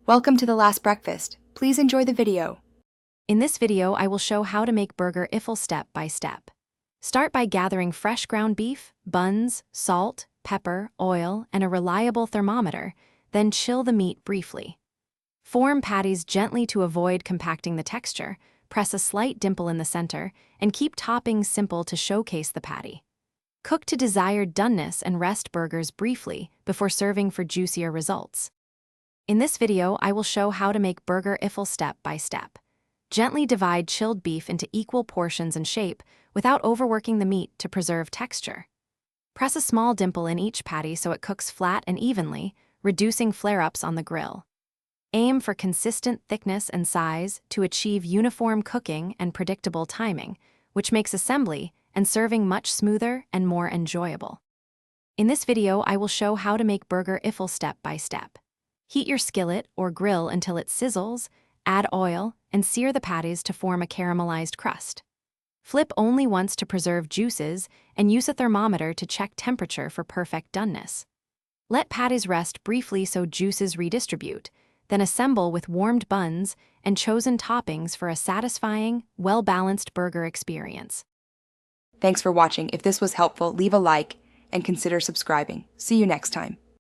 Welcome to The Last Breakfast. Please enjoy the video. In this video, I will show how to make burger ifl step by step. Start by gathering fresh ground beef, buns, salt, pepper, oil, and a reliable thermometer, then chill the meat briefly. Form patties gently to avoid compacting the texture, press a slight dimple in the center, and keep toppings simple to showcase the patty. Cook to desired doneness and rest burgers briefly before serving for juicier results. In this video, I will show how to make burger ifl step by step. Gently divide chilled beef into equal portions and shape without overworking the meat to preserve texture. Press a small dimple in each patty so it cooks flat and evenly, reducing flare-ups on the grill. Aim for consistent thickness and size to achieve uniform cooking and predictable timing, which makes assembly and serving much smoother and more enjoyable. In this video, I will show how to make burger ifl step by step. Heat your skillet or grill until it sizzles, add oil, and sear the patties to form a caramelized crust. Flip only once to preserve juices and use a thermometer to check temperature for perfect doneness. Let patties rest briefly so juices redistribute, then assemble with warmed buns and chosen toppings for a satisfying, well-balanced burger experience. Thanks for watching. If this was helpful, leave a like and consider subscribing. See you next time.